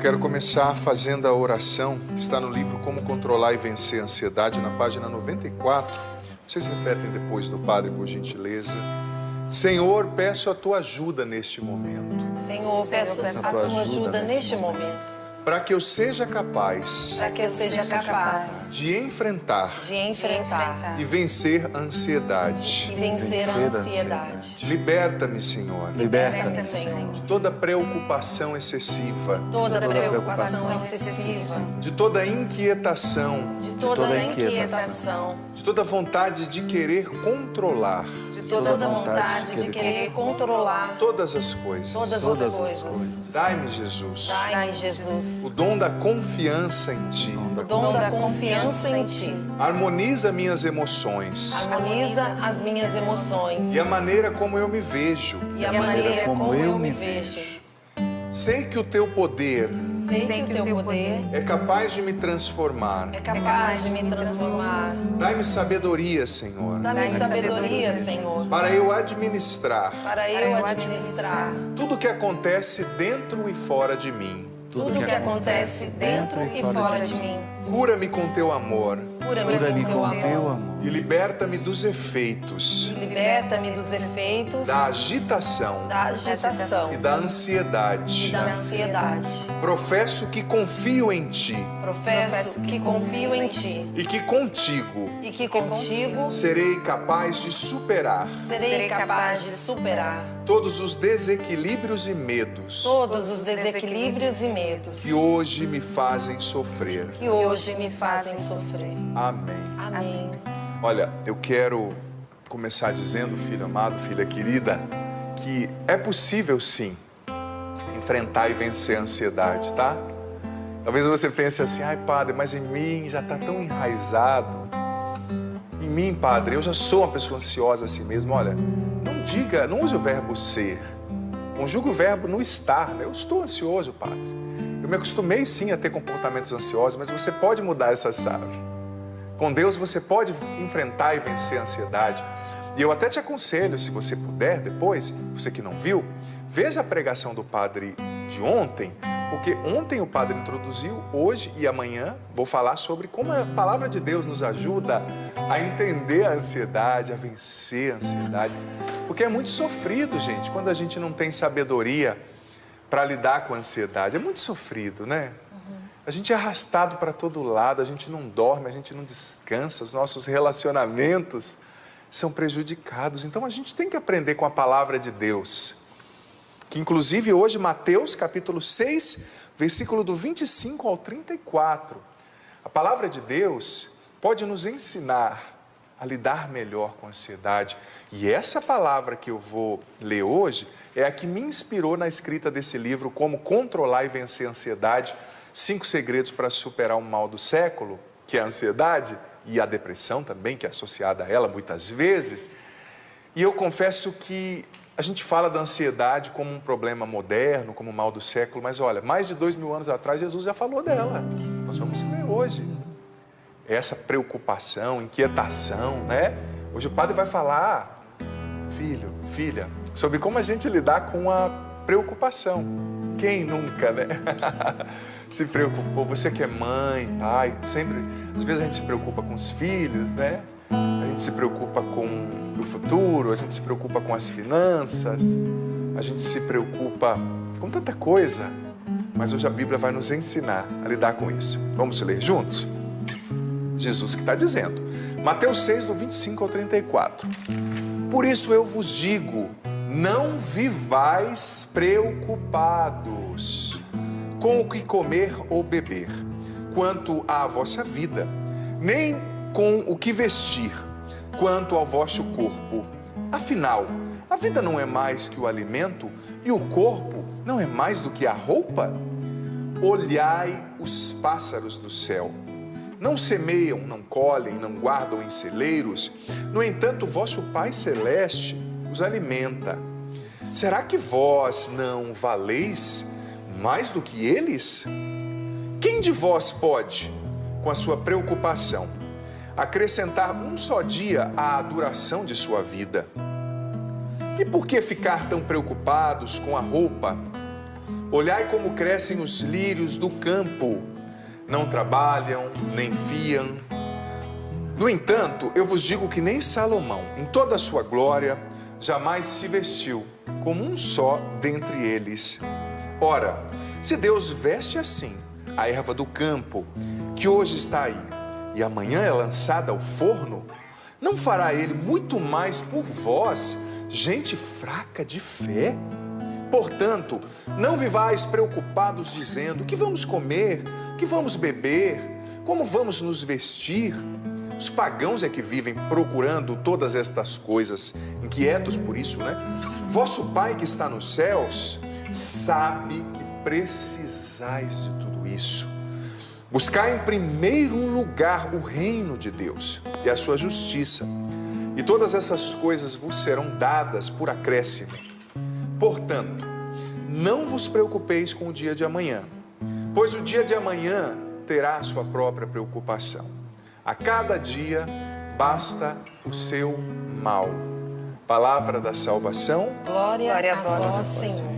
quero começar fazendo a oração que está no livro Como Controlar e Vencer a Ansiedade, na página 94. Vocês repetem depois do Padre, por gentileza. Senhor, peço a tua ajuda neste momento. Senhor, peço a tua ajuda neste momento. Para que eu seja capaz de enfrentar e vencer a ansiedade. Liberta-me, Senhor. Liberta-me, Senhor. De toda preocupação excessiva. De toda inquietação. De toda vontade de querer controlar. Todas as coisas. Dai-me, Jesus. O dom da confiança em Ti. Harmoniza minhas emoções. E a maneira como eu me vejo. Sei que o Teu poder é capaz de me transformar. Dai-me sabedoria, Senhor. Para eu administrar tudo que acontece dentro e fora de mim. Cura-me com Teu amor. E liberta-me dos efeitos. Da agitação. E da ansiedade. Professo que confio em Ti. E que contigo serei capaz de superar todos os desequilíbrios e medos que hoje me fazem sofrer. Amém. Olha, eu quero começar dizendo, filho amado, filha querida, que é possível sim enfrentar e vencer a ansiedade, tá? Talvez você pense assim, ai padre, mas em mim já está tão enraizado. Em mim, padre, eu já sou uma pessoa ansiosa assim mesmo. Olha, não use o verbo ser. Conjuga o verbo no estar, né? Eu estou ansioso, padre. Eu me acostumei sim a ter comportamentos ansiosos, mas você pode mudar essa chave. Com Deus você pode enfrentar e vencer a ansiedade. E eu até te aconselho, se você puder depois, você que não viu, veja a pregação do padre de ontem, porque ontem o padre introduziu, hoje e amanhã vou falar sobre como a palavra de Deus nos ajuda a entender a ansiedade, a vencer a ansiedade. Porque é muito sofrido, gente, quando a gente não tem sabedoria para lidar com a ansiedade. É muito sofrido, né? A gente é arrastado para todo lado, a gente não dorme, a gente não descansa, os nossos relacionamentos são prejudicados. Então a gente tem que aprender com a palavra de Deus. Que inclusive hoje Mateus capítulo 6, versículo do 25 ao 34. A palavra de Deus pode nos ensinar a lidar melhor com a ansiedade. E essa palavra que eu vou ler hoje é a que me inspirou na escrita desse livro, Como Controlar e Vencer a Ansiedade, 5 segredos para superar o mal do século, que é a ansiedade, e a depressão também, que é associada a ela muitas vezes. E eu confesso que a gente fala da ansiedade como um problema moderno, como o mal do século, mas olha, mais de 2000 anos atrás Jesus já falou dela. Nós vamos ler hoje. Essa preocupação, inquietação, né? Hoje o padre vai falar, filho, filha, sobre como a gente lidar com a preocupação. Quem nunca, né? Se preocupou, você que é mãe, pai, sempre, às vezes a gente se preocupa com os filhos, né? A gente se preocupa com o futuro, a gente se preocupa com as finanças, a gente se preocupa com tanta coisa, mas hoje a Bíblia vai nos ensinar a lidar com isso. Vamos ler juntos? Jesus que está dizendo, Mateus 6, do 25 ao 34. Por isso eu vos digo, não vivais preocupados com o que comer ou beber, quanto à vossa vida, nem com o que vestir, quanto ao vosso corpo. Afinal, a vida não é mais que o alimento e o corpo não é mais do que a roupa? Olhai os pássaros do céu. Não semeiam, não colhem, não guardam em celeiros. No entanto, vosso Pai Celeste os alimenta. Será que vós não valeis mais do que eles? Quem de vós pode, com a sua preocupação, acrescentar um só dia à duração de sua vida? E por que ficar tão preocupados com a roupa? Olhai como crescem os lírios do campo. Não trabalham, nem fiam. No entanto, eu vos digo que nem Salomão, em toda a sua glória, jamais se vestiu como um só dentre eles. Ora, se Deus veste assim a erva do campo, que hoje está aí, e amanhã é lançada ao forno, não fará Ele muito mais por vós, gente fraca de fé? Portanto, não vivais preocupados dizendo: o que vamos comer, o que vamos beber, como vamos nos vestir? Os pagãos é que vivem procurando todas estas coisas, inquietos por isso, né? Vosso Pai que está nos céus sabe que precisais de tudo isso. Buscai em primeiro lugar o reino de Deus e a sua justiça, e todas essas coisas vos serão dadas por acréscimo. Portanto, não vos preocupeis com o dia de amanhã, pois o dia de amanhã terá a sua própria preocupação. A cada dia basta o seu mal. Palavra da salvação. Glória a vós, Senhor.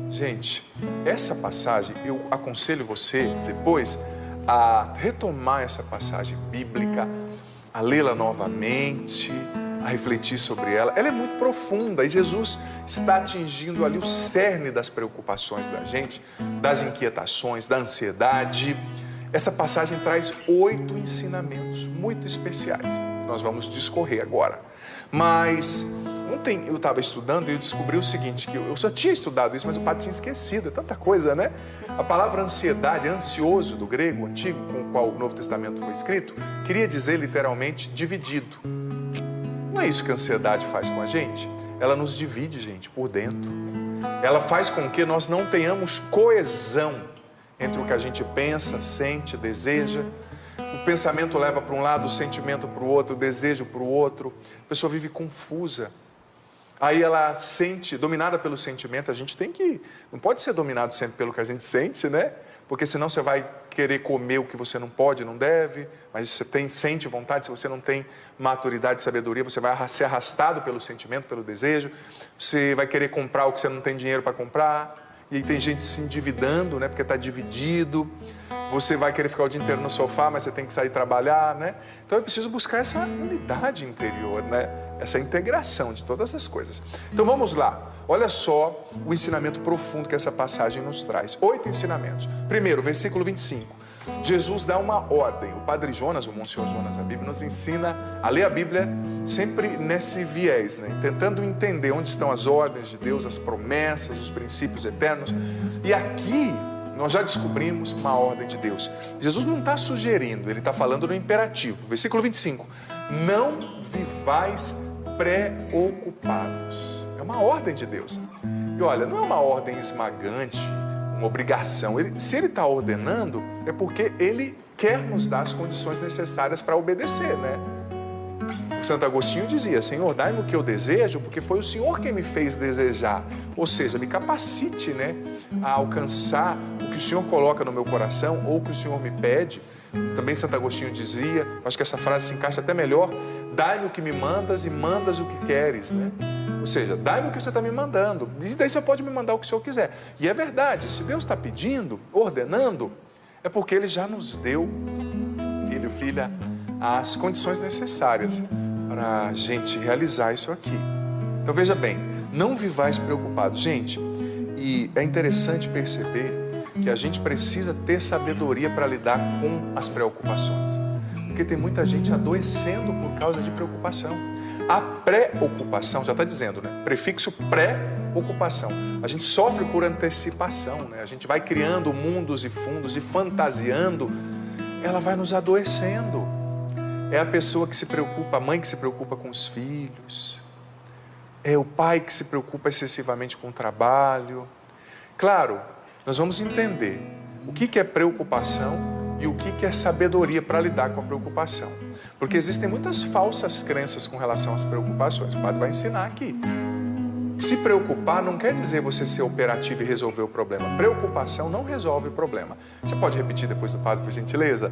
Gente, essa passagem, eu aconselho você depois a retomar essa passagem bíblica, a lê-la novamente, a refletir sobre ela. Ela é muito profunda e Jesus está atingindo ali o cerne das preocupações da gente, das inquietações, da ansiedade. Essa passagem traz 8 ensinamentos muito especiais. Nós vamos discorrer agora. Mas ontem eu estava estudando e eu descobri o seguinte, que eu só tinha estudado isso, mas o padre tinha esquecido, é tanta coisa, né? A palavra ansiedade, ansioso, do grego antigo, com o qual o Novo Testamento foi escrito, queria dizer literalmente dividido. Não é isso que a ansiedade faz com a gente? Ela nos divide, gente, por dentro. Ela faz com que nós não tenhamos coesão entre o que a gente pensa, sente, deseja. O pensamento leva para um lado, o sentimento para o outro, o desejo para o outro. A pessoa vive confusa. Aí ela sente, dominada pelo sentimento, a gente não pode ser dominado sempre pelo que a gente sente, né? Porque senão você vai querer comer o que você não pode, não deve, mas você sente vontade, se você não tem maturidade e sabedoria, você vai ser arrastado pelo sentimento, pelo desejo, você vai querer comprar o que você não tem dinheiro para comprar, e aí tem gente se endividando, né? Porque está dividido. Você vai querer ficar o dia inteiro no sofá, mas você tem que sair trabalhar, né? Então é preciso buscar essa unidade interior, né? Essa integração de todas as coisas. Então vamos lá. Olha só o ensinamento profundo que essa passagem nos traz. 8 ensinamentos. Primeiro, versículo 25. Jesus dá uma ordem. O Padre Jonas, o Monsenhor Jonas, a Bíblia, nos ensina a ler a Bíblia sempre nesse viés, né? Tentando entender onde estão as ordens de Deus, as promessas, os princípios eternos. E aqui nós já descobrimos uma ordem de Deus. Jesus não está sugerindo, ele está falando no imperativo. Versículo 25. Não vivais preocupados. É uma ordem de Deus. E olha, não é uma ordem esmagante, uma obrigação. Se ele está ordenando, é porque ele quer nos dar as condições necessárias para obedecer, né? Santo Agostinho dizia: Senhor, dai-me o que eu desejo, porque foi o Senhor quem me fez desejar. Ou seja, me capacite, né, a alcançar o que o Senhor coloca no meu coração ou o que o Senhor me pede. Também Santo Agostinho dizia, acho que essa frase se encaixa até melhor: dai-me o que me mandas e mandas o que queres, né? Ou seja, dai-me o que você está me mandando, e daí você pode me mandar o que o Senhor quiser. E é verdade, se Deus está pedindo, ordenando, é porque Ele já nos deu, filho, filha, as condições necessárias para a gente realizar isso aqui. Então veja bem, não vivais preocupados. Gente, e é interessante perceber que a gente precisa ter sabedoria para lidar com as preocupações. Porque tem muita gente adoecendo por causa de preocupação. A preocupação, já está dizendo, né? Prefixo pré-ocupação. A gente sofre por antecipação, né? A gente vai criando mundos e fundos e fantasiando, ela vai nos adoecendo. É a pessoa que se preocupa, a mãe que se preocupa com os filhos. É o pai que se preocupa excessivamente com o trabalho. Claro, nós vamos entender o que é preocupação e o que é sabedoria para lidar com a preocupação. Porque existem muitas falsas crenças com relação às preocupações. O padre vai ensinar aqui. Se preocupar não quer dizer você ser operativo e resolver o problema. Preocupação não resolve o problema. Você pode repetir depois do padre, por gentileza?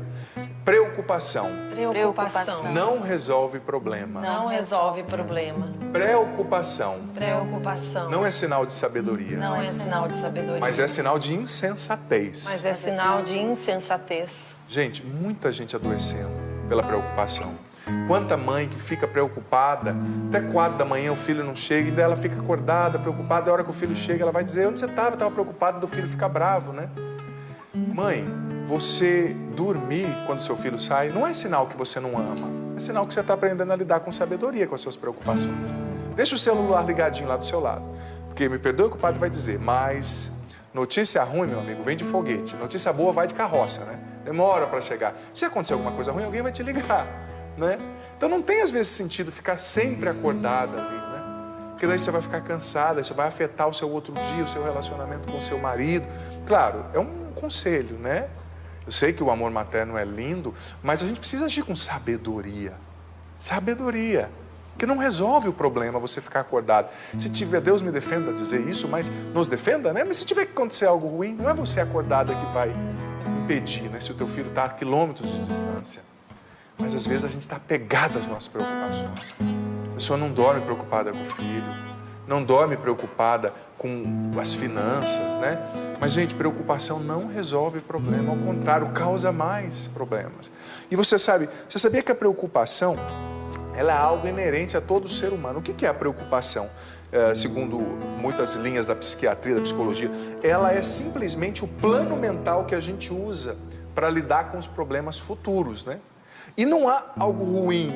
Preocupação. Preocupação. Não resolve problema. Não resolve problema. Preocupação. Preocupação. Não é sinal de sabedoria. Não é sinal de sabedoria. Mas é sinal de insensatez. Mas é sinal de insensatez. Gente, muita gente adoecendo pela preocupação. Quanta mãe que fica preocupada, até 4 da manhã o filho não chega, e daí ela fica acordada, preocupada, a hora que o filho chega, ela vai dizer, onde você estava? Eu estava preocupada, do filho ficar bravo, né? Mãe, você dormir quando seu filho sai, não é sinal que você não ama, é sinal que você está aprendendo a lidar com sabedoria com as suas preocupações. Deixa o celular ligadinho lá do seu lado, porque me perdoe que o padre vai dizer, mas notícia ruim, meu amigo, vem de foguete, notícia boa vai de carroça, né? Demora para chegar. Se acontecer alguma coisa ruim, alguém vai te ligar. Né? Então não tem às vezes sentido ficar sempre acordada ali, né? Porque daí você vai ficar cansada, isso vai afetar o seu outro dia, o seu relacionamento com o seu marido. Claro, é um conselho, né? Eu sei que o amor materno é lindo, mas a gente precisa agir com sabedoria. Sabedoria. Que não resolve o problema você ficar acordado. Se tiver, Deus me defenda dizer isso, mas nos defenda, né? Mas se tiver que acontecer algo ruim, não é você acordada que vai impedir, né? Se o teu filho está a quilômetros de distância. Mas às vezes a gente está apegado às nossas preocupações. A pessoa não dorme preocupada com o filho, não dorme preocupada com as finanças, né? Mas, gente, preocupação não resolve o problema, ao contrário, causa mais problemas. E você sabia que a preocupação, ela é algo inerente a todo ser humano. O que é a preocupação? Segundo muitas linhas da psiquiatria, da psicologia, ela é simplesmente o plano mental que a gente usa para lidar com os problemas futuros, né? E não há algo ruim.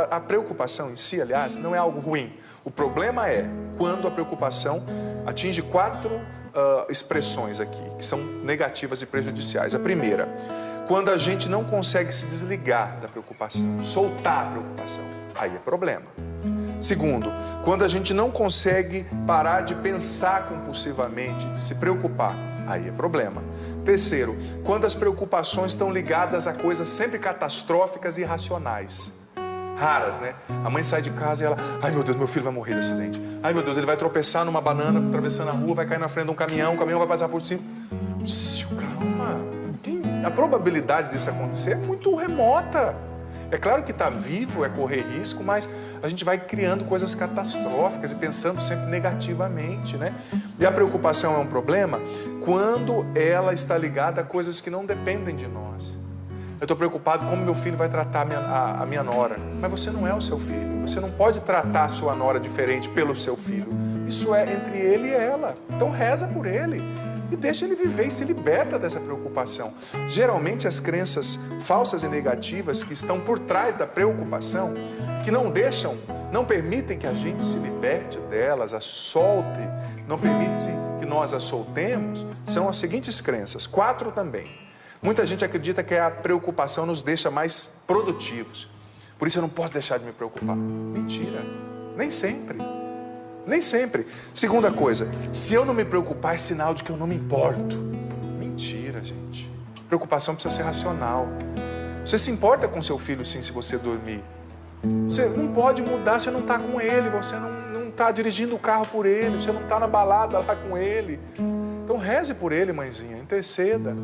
A preocupação em si, aliás, não é algo ruim. O problema é quando a preocupação atinge 4 expressões aqui, que são negativas e prejudiciais. A primeira, quando a gente não consegue se desligar da preocupação, soltar a preocupação, aí é problema. Segundo, quando a gente não consegue parar de pensar compulsivamente, de se preocupar, aí é problema. Terceiro, quando as preocupações estão ligadas a coisas sempre catastróficas e irracionais. Raras, né? A mãe sai de casa e ela, ai meu Deus, meu filho vai morrer de acidente. Ai meu Deus, ele vai tropeçar numa banana, atravessando a rua, vai cair na frente de um caminhão, o caminhão vai passar por cima. Calma, a probabilidade disso acontecer é muito remota. É claro que estar vivo é correr risco, mas a gente vai criando coisas catastróficas e pensando sempre negativamente, né? E a preocupação é um problema quando ela está ligada a coisas que não dependem de nós. Eu estou preocupado como meu filho vai tratar a minha nora. Mas você não é o seu filho. Você não pode tratar a sua nora diferente pelo seu filho. Isso é entre ele e ela. Então reza por ele. E deixa ele viver e se liberta dessa preocupação. Geralmente as crenças falsas e negativas que estão por trás da preocupação, que não permitem que a gente se liberte delas, as solte, não permitem que nós as soltemos, são as seguintes crenças, 4 também. Muita gente acredita que a preocupação nos deixa mais produtivos. Por isso eu não posso deixar de me preocupar. Mentira, nem sempre. Nem sempre. Segunda coisa, se eu não me preocupar é sinal de que eu não me importo. Mentira, gente. Preocupação precisa ser racional. Você se importa com seu filho, sim, se você dormir. Você não pode mudar, você não está com ele, você não está dirigindo o carro por ele, você não está na balada lá com ele. Então reze por ele, mãezinha, interceda.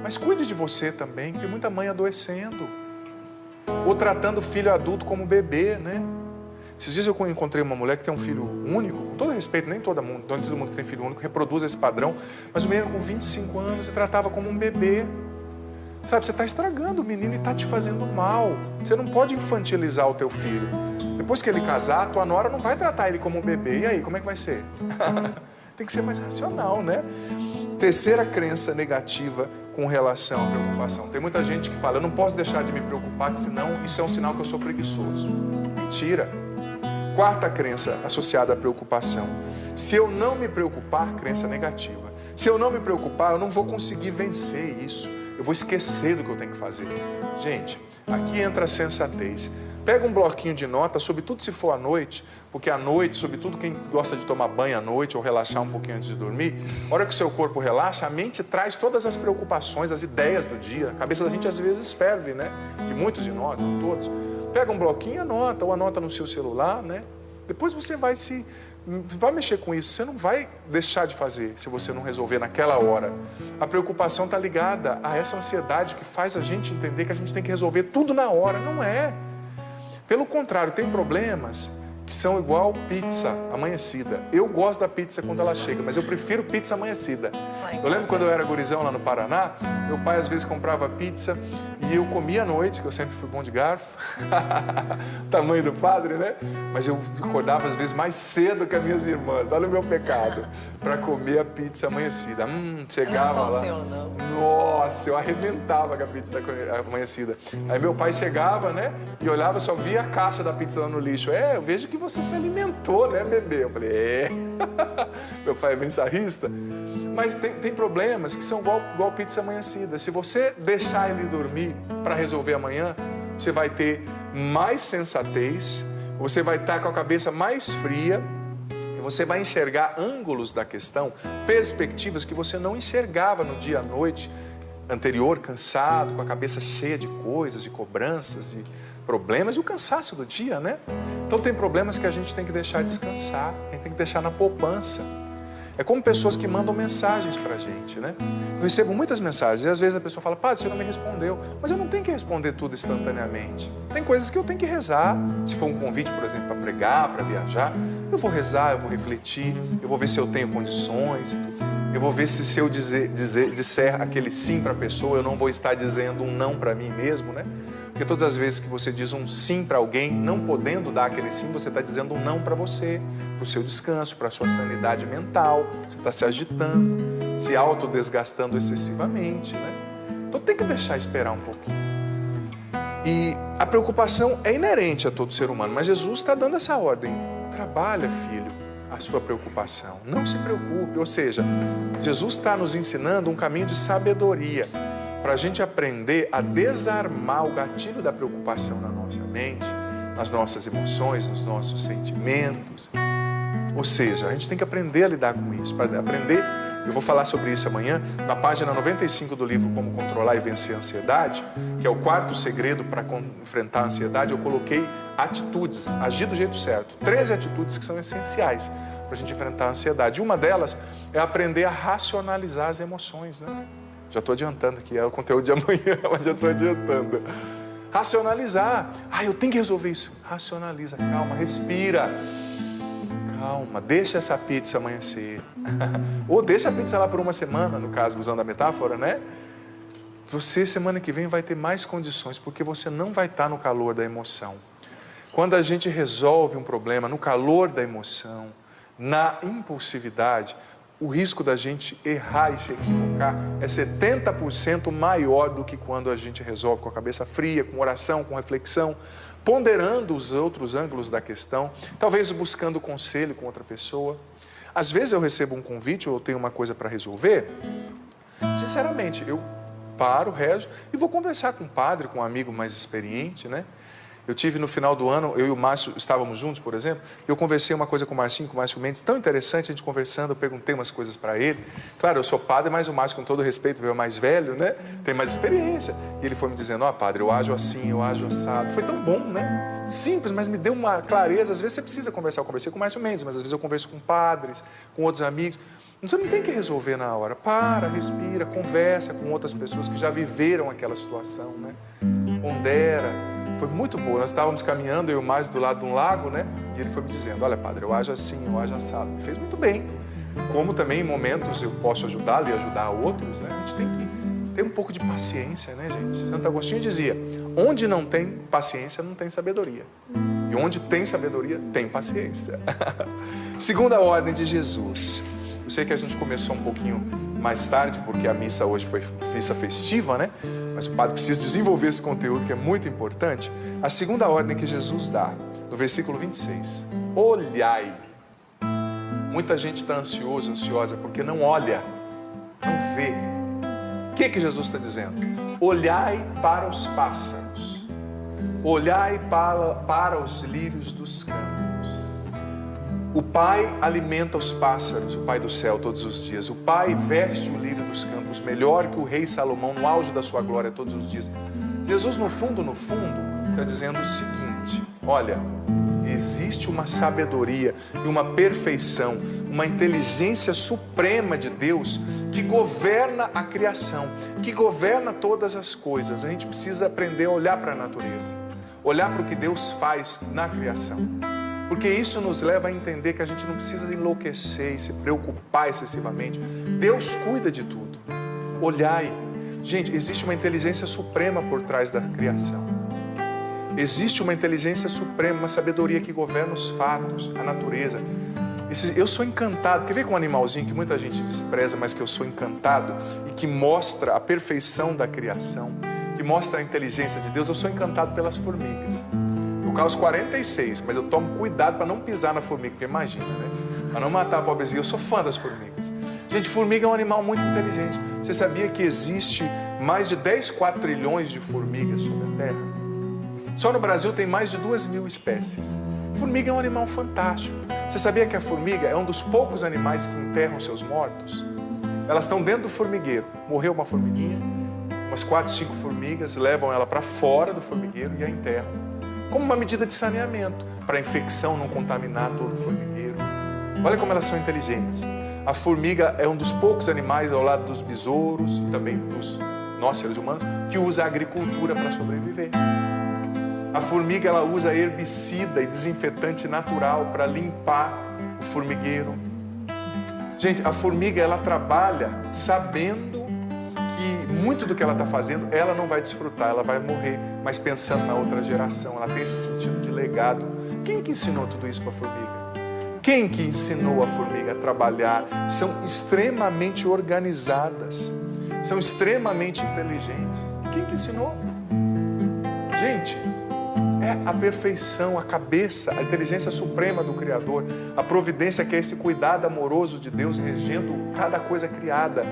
Mas cuide de você também, porque muita mãe adoecendo. Ou tratando o filho adulto como bebê, né? Esses dias eu encontrei uma mulher que tem um filho único, com todo respeito, nem todo mundo que tem filho único reproduz esse padrão, mas o menino com 25 anos você tratava como um bebê. Sabe, você está estragando o menino e está te fazendo mal. Você não pode infantilizar o teu filho. Depois que ele casar, a tua nora não vai tratar ele como um bebê. E aí, como é que vai ser? Tem que ser mais racional, né? Terceira crença negativa com relação à preocupação. Tem muita gente que fala, eu não posso deixar de me preocupar, que senão isso é um sinal que eu sou preguiçoso. Mentira. Quarta crença associada à preocupação. Se eu não me preocupar, crença negativa. Se eu não me preocupar, eu não vou conseguir vencer isso. Eu vou esquecer do que eu tenho que fazer. Gente, aqui entra a sensatez. Pega um bloquinho de nota, sobretudo se for à noite, porque à noite, sobretudo quem gosta de tomar banho à noite ou relaxar um pouquinho antes de dormir, a hora que o seu corpo relaxa, a mente traz todas as preocupações, as ideias do dia. A cabeça da gente às vezes ferve, né? De muitos de nós, não todos. Pega um bloquinho e anota, ou anota no seu celular, né? Depois você vai se vai mexer com isso, você não vai deixar de fazer se você não resolver naquela hora. A preocupação está ligada a essa ansiedade que faz a gente entender que a gente tem que resolver tudo na hora. Não é. Pelo contrário, tem problemas que são igual pizza amanhecida. Eu gosto da pizza quando ela chega, mas eu prefiro pizza amanhecida. Eu lembro quando eu era gurizão lá no Paraná, meu pai às vezes comprava pizza e eu comia à noite, que eu sempre fui bom de garfo, tamanho do padre, né? Mas eu acordava às vezes mais cedo que as minhas irmãs, olha o meu pecado, para comer a pizza amanhecida. Chegava lá. Nossa, eu arrebentava com a pizza amanhecida. Aí meu pai chegava, né? E olhava, só via a caixa da pizza lá no lixo. Eu vejo que você se alimentou, né, bebê? Eu falei, Meu pai é bem sarrista. Mas tem problemas que são igual pizza amanhecida. Se você deixar ele dormir para resolver amanhã, você vai ter mais sensatez, você vai estar com a cabeça mais fria, e você vai enxergar ângulos da questão, perspectivas que você não enxergava no dia à noite anterior, cansado, com a cabeça cheia de coisas, de cobranças, de problemas e o cansaço do dia, né? Então tem problemas que a gente tem que deixar descansar, a gente tem que deixar na poupança. É como pessoas que mandam mensagens pra gente, né? Eu recebo muitas mensagens e às vezes a pessoa fala, padre, você não me respondeu. Mas eu não tenho que responder tudo instantaneamente. Tem coisas que eu tenho que rezar. Se for um convite, por exemplo, para pregar, para viajar, eu vou rezar, eu vou refletir, eu vou ver se eu tenho condições, eu vou ver se eu disser aquele sim para a pessoa, eu não vou estar dizendo um não para mim mesmo, né? Porque todas as vezes que você diz um sim para alguém, não podendo dar aquele sim, você está dizendo um não para você, para o seu descanso, para a sua sanidade mental. Você está se agitando, se autodesgastando excessivamente, né? Então tem que deixar esperar um pouquinho. E a preocupação é inerente a todo ser humano, mas Jesus está dando essa ordem. Trabalha, filho, a sua preocupação. Não se preocupe. Ou seja, Jesus está nos ensinando um caminho de sabedoria, para a gente aprender a desarmar o gatilho da preocupação na nossa mente, nas nossas emoções, nos nossos sentimentos. Ou seja, a gente tem que aprender a lidar com isso. Para aprender, eu vou falar sobre isso amanhã, na página 95 do livro Como Controlar e Vencer a Ansiedade, que é o 4º segredo para enfrentar a ansiedade, eu coloquei atitudes, agir do jeito certo. 13 atitudes que são essenciais para a gente enfrentar a ansiedade. E uma delas é aprender a racionalizar as emoções, né? Já estou adiantando aqui, é o conteúdo de amanhã, mas já estou adiantando. Racionalizar. Eu tenho que resolver isso. Racionaliza, calma, respira. Calma, deixa essa pizza amanhecer. Ou deixa a pizza lá por uma semana, no caso, usando a metáfora, né? Você, semana que vem, vai ter mais condições, porque você não vai estar no calor da emoção. Quando a gente resolve um problema no calor da emoção, na impulsividade, o risco da gente errar e se equivocar é 70% maior do que quando a gente resolve com a cabeça fria, com oração, com reflexão, ponderando os outros ângulos da questão, talvez buscando conselho com outra pessoa. Às vezes eu recebo um convite ou eu tenho uma coisa para resolver, sinceramente, eu paro, rezo e vou conversar com um padre, com um amigo mais experiente, né? Eu tive no final do ano, eu e o Márcio estávamos juntos, por exemplo, e eu conversei uma coisa com o Márcio Mendes, tão interessante, a gente conversando, eu perguntei umas coisas para ele. Claro, eu sou padre, mas o Márcio, com todo respeito, veio mais velho, né? Tem mais experiência. E ele foi me dizendo, padre, eu ajo assim, eu ajo assado. Foi tão bom, né? Simples, mas me deu uma clareza. Às vezes você precisa conversar. Eu conversei com o Márcio Mendes, mas às vezes eu converso com padres, com outros amigos. Você não tem que resolver na hora. Para, respira, conversa com outras pessoas que já viveram aquela situação, né? Pondera. Foi muito boa. Nós estávamos caminhando, eu e o Márcio, do lado de um lago, né? E ele foi me dizendo, olha, padre, eu ajo assim, eu ajo assado. Me fez muito bem. Como também em momentos eu posso ajudá-lo e ajudar outros, né? A gente tem que ter um pouco de paciência, né, gente? Santo Agostinho dizia, onde não tem paciência, não tem sabedoria. E onde tem sabedoria, tem paciência. Segunda ordem de Jesus. Eu sei que a gente começou um pouquinho mais tarde, porque a missa hoje foi missa festiva, né? Mas o padre precisa desenvolver esse conteúdo que é muito importante. A segunda ordem que Jesus dá, no versículo 26. Olhai. Muita gente está ansiosa, porque não olha, não vê. O que Jesus está dizendo? Olhai para os pássaros. Olhai para os lírios dos campos. O Pai alimenta os pássaros, o Pai do céu, todos os dias. O Pai veste o lírio dos campos, melhor que o rei Salomão no auge da sua glória todos os dias. Jesus, no fundo, está dizendo o seguinte, olha, existe uma sabedoria e uma perfeição, uma inteligência suprema de Deus que governa a criação, que governa todas as coisas. A gente precisa aprender a olhar para a natureza, olhar para o que Deus faz na criação, porque isso nos leva a entender que a gente não precisa enlouquecer e se preocupar excessivamente. Deus cuida de tudo. Olhai. Gente, existe uma inteligência suprema por trás da criação. Existe uma inteligência suprema, uma sabedoria que governa os fatos, a natureza. Eu sou encantado. Quer ver com um animalzinho que muita gente despreza, mas que eu sou encantado e que mostra a perfeição da criação, que mostra a inteligência de Deus? Eu sou encantado pelas formigas. Eu calço 46, mas eu tomo cuidado para não pisar na formiga, porque imagina, né? Para não matar a pobrezinha. Eu sou fã das formigas. Gente, formiga é um animal muito inteligente. Você sabia que existe mais de 10 quatrilhões de formigas sobre a Terra? Só no Brasil tem mais de 2.000 espécies. Formiga é um animal fantástico. Você sabia que a formiga é um dos poucos animais que enterram seus mortos? Elas estão dentro do formigueiro. Morreu uma formiguinha, umas 4, 5 formigas, levam ela para fora do formigueiro e a enterram, como uma medida de saneamento, para a infecção não contaminar todo o formigueiro. Olha como elas são inteligentes. A formiga é um dos poucos animais, ao lado dos besouros e também dos nós, seres humanos, que usa a agricultura para sobreviver. A formiga, ela usa herbicida e desinfetante natural para limpar o formigueiro. Gente, a formiga, ela trabalha sabendo que muito do que ela está fazendo, ela não vai desfrutar, ela vai morrer, mas pensando na outra geração. Ela tem esse sentido de legado. Quem que ensinou tudo isso para a formiga? Quem que ensinou a formiga a trabalhar? São extremamente organizadas, são extremamente inteligentes. Quem que ensinou? Gente, é a perfeição, a cabeça, a inteligência suprema do Criador, a providência, que é esse cuidado amoroso de Deus regendo cada coisa criada.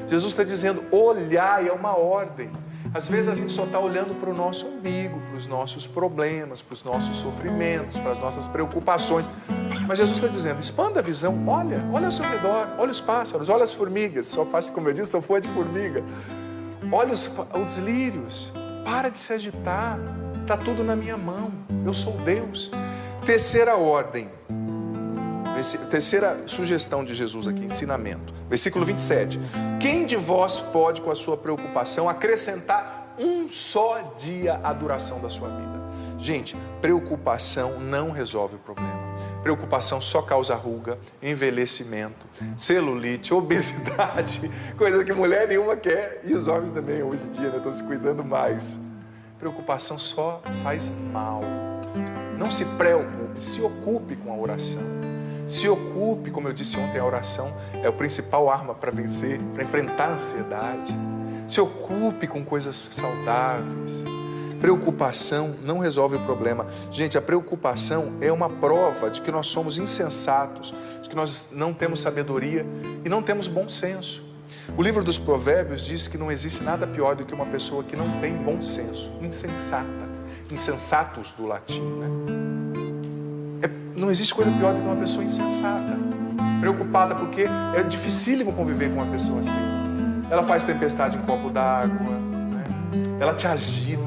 Jesus está dizendo, olhai, é uma ordem. Às vezes a gente só está olhando para o nosso umbigo, para os nossos problemas, para os nossos sofrimentos, para as nossas preocupações. Mas Jesus está dizendo, expanda a visão, olha ao seu redor, olha os pássaros, olha as formigas. Só faz, como eu disse, sou fã de formiga. Olha os lírios, para de se agitar. Está tudo na minha mão, eu sou Deus. Terceira ordem, terceira sugestão de Jesus aqui, ensinamento. Versículo 27. Quem de vós pode, com a sua preocupação, acrescentar um só dia à duração da sua vida? Gente, preocupação não resolve o problema. Preocupação só causa ruga, envelhecimento, celulite, obesidade, coisa que mulher nenhuma quer, e os homens também hoje em dia, né, estão se cuidando mais. Preocupação só faz mal. Não se preocupe, se ocupe com a oração. Se ocupe, como eu disse ontem, a oração é a principal arma para vencer, para enfrentar a ansiedade. Se ocupe com coisas saudáveis. Preocupação não resolve o problema. Gente, a preocupação é uma prova de que nós somos insensatos, de que nós não temos sabedoria e não temos bom senso. O livro dos Provérbios diz que não existe nada pior do que uma pessoa que não tem bom senso, insensata. Insensatus do latim, né? Não existe coisa pior do que uma pessoa insensata, preocupada, porque é dificílimo conviver com uma pessoa assim. Ela faz tempestade em copo d'água, né? Ela te agita.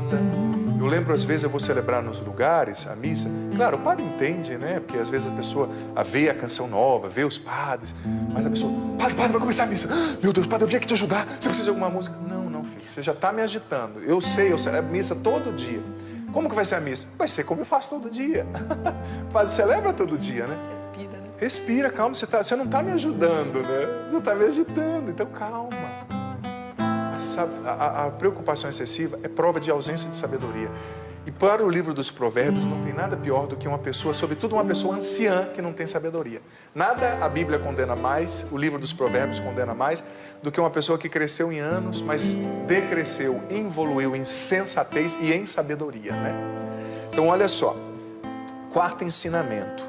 Eu lembro, às vezes, eu vou celebrar nos lugares a missa. Claro, o padre entende, né? Porque às vezes a pessoa vê a canção nova, vê os padres, mas a pessoa, padre, vai começar a missa. Meu Deus, padre, eu vim aqui te ajudar. Você precisa de alguma música? Não, filho, você já está me agitando. Eu celebro missa todo dia. Como que vai ser a missa? Vai ser como eu faço todo dia. O padre celebra todo dia, né? Respira, né? Respira, calma, você não está me ajudando, né? Você está me agitando, então calma. A preocupação excessiva é prova de ausência de sabedoria. E para o livro dos Provérbios não tem nada pior do que uma pessoa, sobretudo uma pessoa anciã que não tem sabedoria. Nada a Bíblia condena mais, o livro dos Provérbios condena mais, do que uma pessoa que cresceu em anos, mas decresceu, evoluiu em sensatez e em sabedoria, né? Então olha só, quarto ensinamento.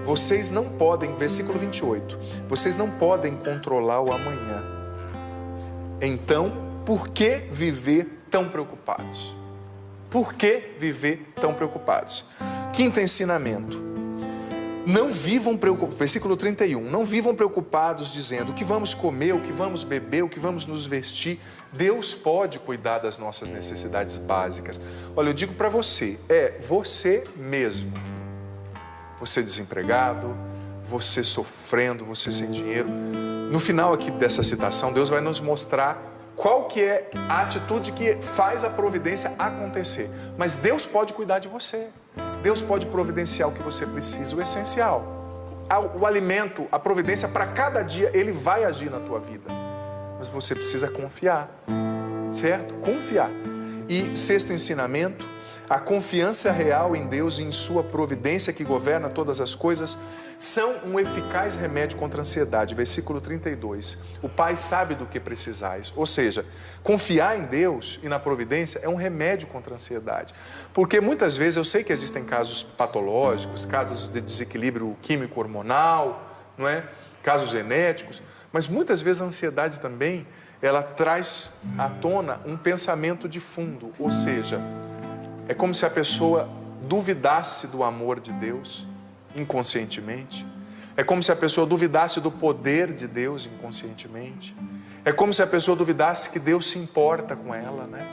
Vocês não podem, versículo 28, vocês não podem controlar o amanhã. Então, por que viver tão preocupados? Por que viver tão preocupados? Quinto ensinamento. Não vivam preocupados, versículo 31. Não vivam preocupados dizendo o que vamos comer, o que vamos beber, o que vamos nos vestir. Deus pode cuidar das nossas necessidades básicas. Olha, eu digo para você, você mesmo. você desempregado, você sofrendo, você sem dinheiro. No final aqui dessa citação, Deus vai nos mostrar qual que é a atitude que faz a providência acontecer. Mas Deus pode cuidar de você. Deus pode providenciar o que você precisa, o essencial. O alimento, a providência para cada dia, Ele vai agir na tua vida. Mas você precisa confiar, certo? Confiar. E sexto ensinamento, a confiança real em Deus e em sua providência que governa todas as coisas são um eficaz remédio contra a ansiedade. Versículo 32. O Pai sabe do que precisais. Ou seja, confiar em Deus e na providência é um remédio contra a ansiedade. Porque muitas vezes eu sei que existem casos patológicos, casos de desequilíbrio químico hormonal, não é? Casos genéticos, mas muitas vezes a ansiedade também, ela traz à tona um pensamento de fundo, ou seja, é como se a pessoa duvidasse do amor de Deus inconscientemente. É como se a pessoa duvidasse do poder de Deus inconscientemente. É como se a pessoa duvidasse que Deus se importa com ela, né?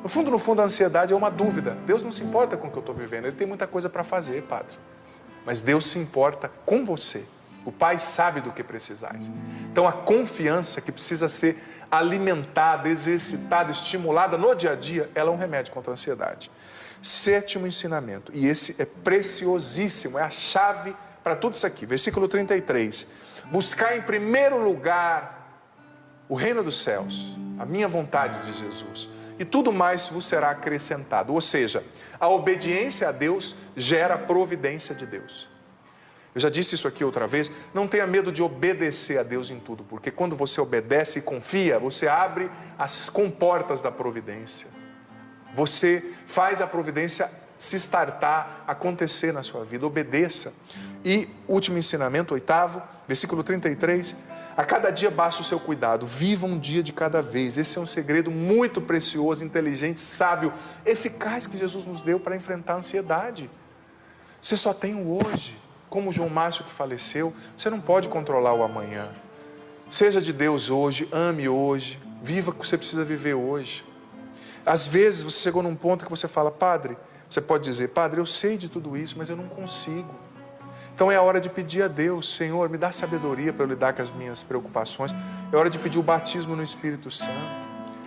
No fundo, a ansiedade é uma dúvida. Deus não se importa com o que eu estou vivendo. Ele tem muita coisa para fazer, Padre. Mas Deus se importa com você. O Pai sabe do que precisais. Então, a confiança que precisa ser alimentada, exercitada, estimulada no dia a dia, ela é um remédio contra a ansiedade. Sétimo ensinamento, e esse é preciosíssimo, é a chave para tudo isso aqui. Versículo 33. Buscar em primeiro lugar o reino dos céus, a minha vontade de Jesus, e tudo mais vos será acrescentado. Ou seja, a obediência a Deus gera a providência de Deus. Eu já disse isso aqui outra vez, não tenha medo de obedecer a Deus em tudo, porque quando você obedece e confia, você abre as comportas da providência. Você faz a providência se startar, acontecer na sua vida, obedeça. E último ensinamento, oitavo, versículo 33, a cada dia basta o seu cuidado, viva um dia de cada vez. Esse é um segredo muito precioso, inteligente, sábio, eficaz que Jesus nos deu para enfrentar a ansiedade. Você só tem o hoje. Como o João Márcio que faleceu, você não pode controlar o amanhã. Seja de Deus hoje, ame hoje, viva o que você precisa viver hoje. Às vezes você chegou num ponto que você fala, Padre, você pode dizer, Padre, eu sei de tudo isso, mas eu não consigo. Então é a hora de pedir a Deus, Senhor, me dá sabedoria para eu lidar com as minhas preocupações. É hora de pedir o batismo no Espírito Santo.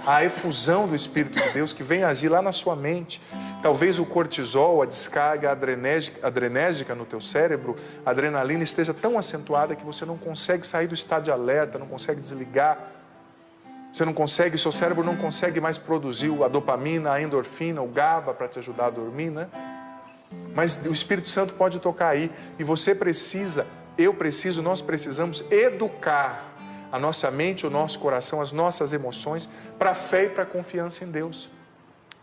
A efusão do Espírito de Deus que vem agir lá na sua mente. Talvez o cortisol, a descarga adrenérgica no teu cérebro, a adrenalina esteja tão acentuada que você não consegue sair do estado de alerta, não consegue desligar. Você não consegue, seu cérebro não consegue mais produzir a dopamina, a endorfina, o GABA para te ajudar a dormir, né? Mas o Espírito Santo pode tocar aí e você precisa, eu preciso, nós precisamos educar a nossa mente, o nosso coração, as nossas emoções para a fé e para a confiança em Deus.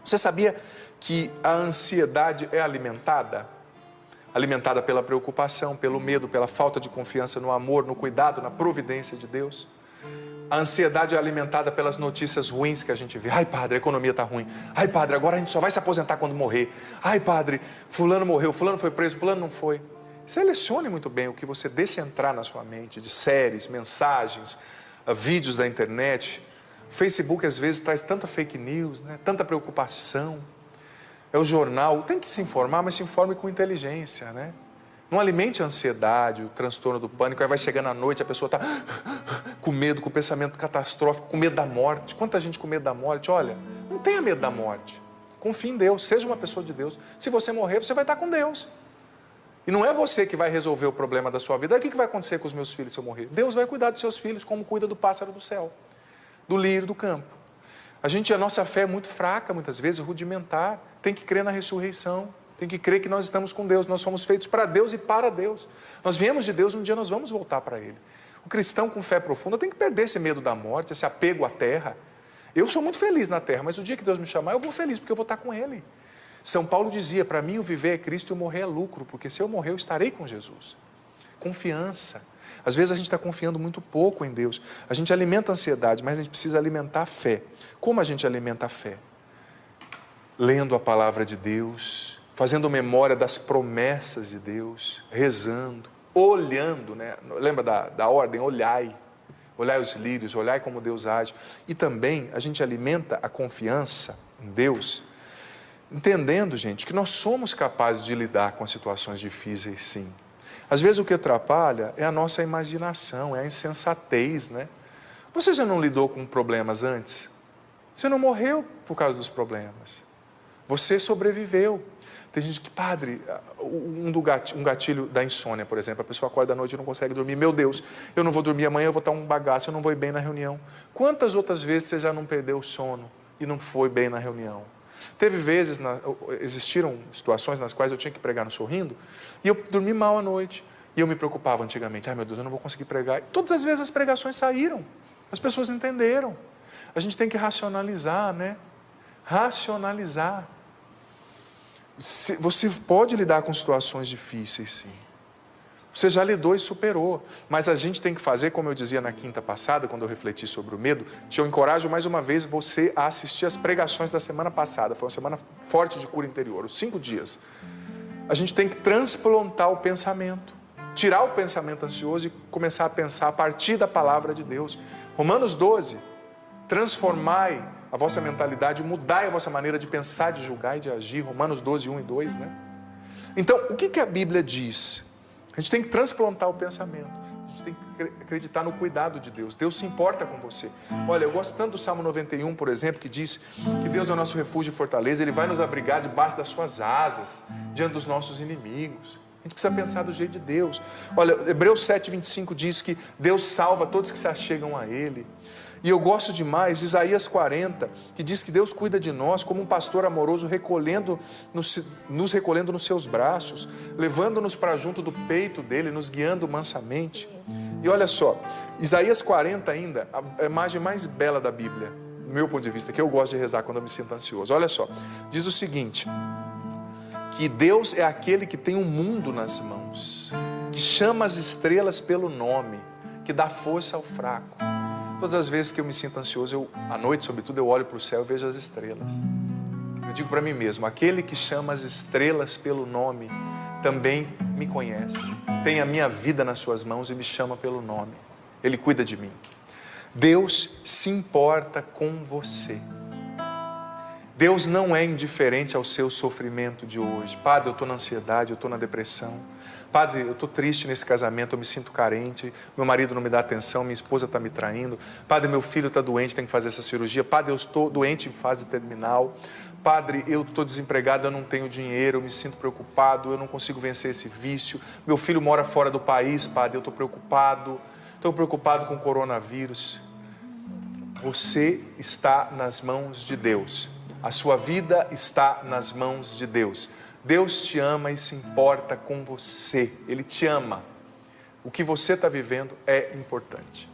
Você sabia que a ansiedade é alimentada? Alimentada pela preocupação, pelo medo, pela falta de confiança no amor, no cuidado, na providência de Deus. A ansiedade é alimentada pelas notícias ruins que a gente vê. Ai, Padre, a economia está ruim. Ai, Padre, agora a gente só vai se aposentar quando morrer. Ai, Padre, fulano morreu, fulano foi preso, fulano não foi. Selecione muito bem o que você deixa entrar na sua mente, de séries, mensagens, vídeos da internet. O Facebook às vezes traz tanta fake news, né? Tanta preocupação. É o jornal, tem que se informar, mas se informe com inteligência, né? Não alimente a ansiedade, o transtorno do pânico, aí vai chegando à noite, a pessoa está com medo, com pensamento catastrófico, com medo da morte. Quanta gente com medo da morte? Olha, não tenha medo da morte. Confie em Deus, seja uma pessoa de Deus. Se você morrer, você vai estar com Deus. E não é você que vai resolver o problema da sua vida. Aí o que vai acontecer com os meus filhos se eu morrer? Deus vai cuidar dos seus filhos como cuida do pássaro do céu, do lírio do campo. A nossa fé é muito fraca, muitas vezes, rudimentar. Tem que crer na ressurreição. Tem que crer que nós estamos com Deus. Nós somos feitos para Deus e para Deus. Nós viemos de Deus, um dia nós vamos voltar para Ele. O cristão com fé profunda tem que perder esse medo da morte, esse apego à terra. Eu sou muito feliz na terra, mas o dia que Deus me chamar, eu vou feliz, porque eu vou estar com Ele. São Paulo dizia, para mim o viver é Cristo e o morrer é lucro, porque se eu morrer eu estarei com Jesus. Confiança. Às vezes a gente está confiando muito pouco em Deus. A gente alimenta a ansiedade, mas a gente precisa alimentar a fé. Como a gente alimenta a fé? Lendo a palavra de Deus, fazendo memória das promessas de Deus, rezando, olhando, né? Lembra da ordem? Olhai os lírios, olhai como Deus age. E também a gente alimenta a confiança em Deus entendendo, gente, que nós somos capazes de lidar com as situações difíceis, sim. Às vezes o que atrapalha é a nossa imaginação, é a insensatez, né? Você já não lidou com problemas antes? Você não morreu por causa dos problemas. Você sobreviveu. Tem gente que, padre, um gatilho da insônia, por exemplo, a pessoa acorda à noite e não consegue dormir. Meu Deus, eu não vou dormir amanhã, eu vou estar um bagaço, eu não vou ir bem na reunião. Quantas outras vezes você já não perdeu o sono e não foi bem na reunião? Teve vezes, existiram situações nas quais eu tinha que pregar no Sorrindo e eu dormi mal à noite. E eu me preocupava antigamente, ai meu Deus, eu não vou conseguir pregar. E todas as vezes as pregações saíram, as pessoas entenderam. A gente tem que racionalizar, né? Racionalizar. Você pode lidar com situações difíceis, sim. Você já lidou e superou. Mas a gente tem que fazer, como eu dizia na quinta passada, quando eu refleti sobre o medo, eu encorajo mais uma vez você a assistir as pregações da semana passada. Foi uma semana forte de cura interior, os 5 dias. A gente tem que transplantar o pensamento. Tirar o pensamento ansioso e começar a pensar a partir da palavra de Deus. Romanos 12, transformai a vossa mentalidade, mudai a vossa maneira de pensar, de julgar e de agir. Romanos 12, 1 e 2, né? Então, o que a Bíblia diz? A gente tem que transplantar o pensamento. A gente tem que acreditar no cuidado de Deus. Deus se importa com você. Olha, eu gosto tanto do Salmo 91, por exemplo, que diz que Deus é o nosso refúgio e fortaleza. Ele vai nos abrigar debaixo das suas asas, diante dos nossos inimigos. A gente precisa pensar do jeito de Deus. Olha, Hebreus 7, 25 diz que Deus salva todos que se achegam a Ele. E eu gosto demais, Isaías 40, que diz que Deus cuida de nós como um pastor amoroso, nos recolhendo nos seus braços, levando-nos para junto do peito dele, nos guiando mansamente. E olha só, Isaías 40 ainda, a imagem mais bela da Bíblia, do meu ponto de vista, que eu gosto de rezar quando eu me sinto ansioso. Olha só, diz o seguinte, que Deus é aquele que tem o mundo nas mãos, que chama as estrelas pelo nome, que dá força ao fraco. Todas as vezes que eu me sinto ansioso, à noite, sobretudo, eu olho para o céu e vejo as estrelas. Eu digo para mim mesmo, aquele que chama as estrelas pelo nome, também me conhece. Tem a minha vida nas suas mãos e me chama pelo nome. Ele cuida de mim. Deus se importa com você. Deus não é indiferente ao seu sofrimento de hoje. Padre, eu estou na ansiedade, eu estou na depressão. Padre, eu estou triste nesse casamento, eu me sinto carente, meu marido não me dá atenção, minha esposa está me traindo. Padre, meu filho está doente, tem que fazer essa cirurgia. Padre, eu estou doente em fase terminal. Padre, eu estou desempregado, eu não tenho dinheiro, eu me sinto preocupado, eu não consigo vencer esse vício. Meu filho mora fora do país, Padre, eu estou preocupado com o coronavírus. Você está nas mãos de Deus. A sua vida está nas mãos de Deus. Deus te ama e se importa com você. Ele te ama. O que você está vivendo é importante.